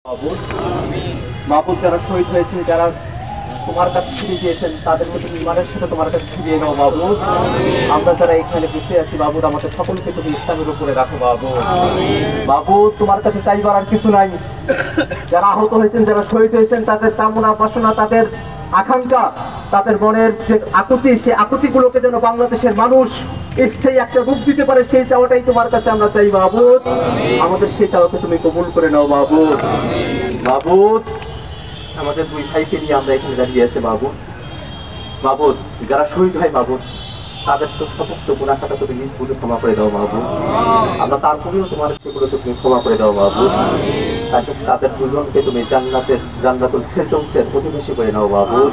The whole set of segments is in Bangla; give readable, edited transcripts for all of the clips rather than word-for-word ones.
মাহবুব যারা শহীদ হয়েছেন, যারা তোমার কাছে ফিরে গিয়েছেন, তাদেরকে তুমি ইমানের সাথে তোমার কাছে ফিরিয়ে নাও মাহবুব। আমরা যারা এখানে বসে আছি মাহবুব, আমাদের সকলকে তুমি ইসলামের উপরে রাখো মাহবুব। মাহবুব তোমার কাছে চাইবার আর কিছু নাই। যারা আহত হয়েছেন, যারা শহীদ হয়েছেন, তাদের কামনা বাসনা, তাদের আকাঙ্ক্ষা, তাদের মনের যে আকুতি, সেই আকুতিগুলোকে যেন বাংলাদেশের মানুষ স্থায়ী একটা রূপ দিতে পারে, সেই চাওয়াটাই তোমার কাছে আমরা চাই মাহবুব। আমাদের সেই চাওয়াকে তুমি কবুল করে নাও মাহবুব। মাহবুব আমাদের দুই ভাইকে নিয়ে আমরা এখানে দাঁড়িয়ে আছি মাহবুব। মাহবুব যারা শহীদ হয় মাহবুব, তাদের তো সমস্ত গুনাহ খাতা তুমি নিজ বুঝে ক্ষমা করে দাও মাহবুব। আমরা তারপরেও তোমার সেগুলো তুমি ক্ষমা করে দাও মাহবুব। তাদের দুজনকে তুমি জান্নাতুল ফেরদৌসের অধিবাসী করে নাও মাহবুব।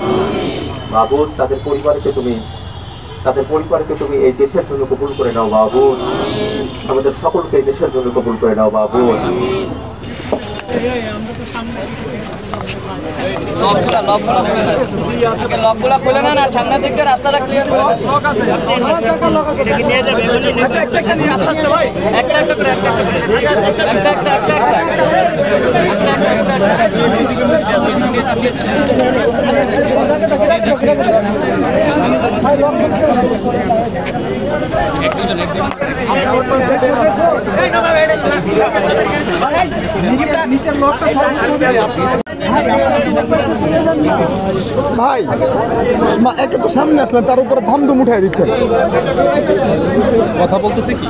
মাহবুব তাদের পরিবারকে তুমি এই দেশের জন্য কবুল করে নাও মাহবুব। আমাদের সকলকে এই দেশের জন্য কবুল করে নাও মাহবুব। লকগুলা খুলে না, সামনের দিকে রাস্তাটা ক্লিয়ার করে একটা একটা করে ভাই একে তো সামনে আসলেন, তার উপরে ধামধুম উঠাই দিচ্ছেন। কথা বলতেছে কি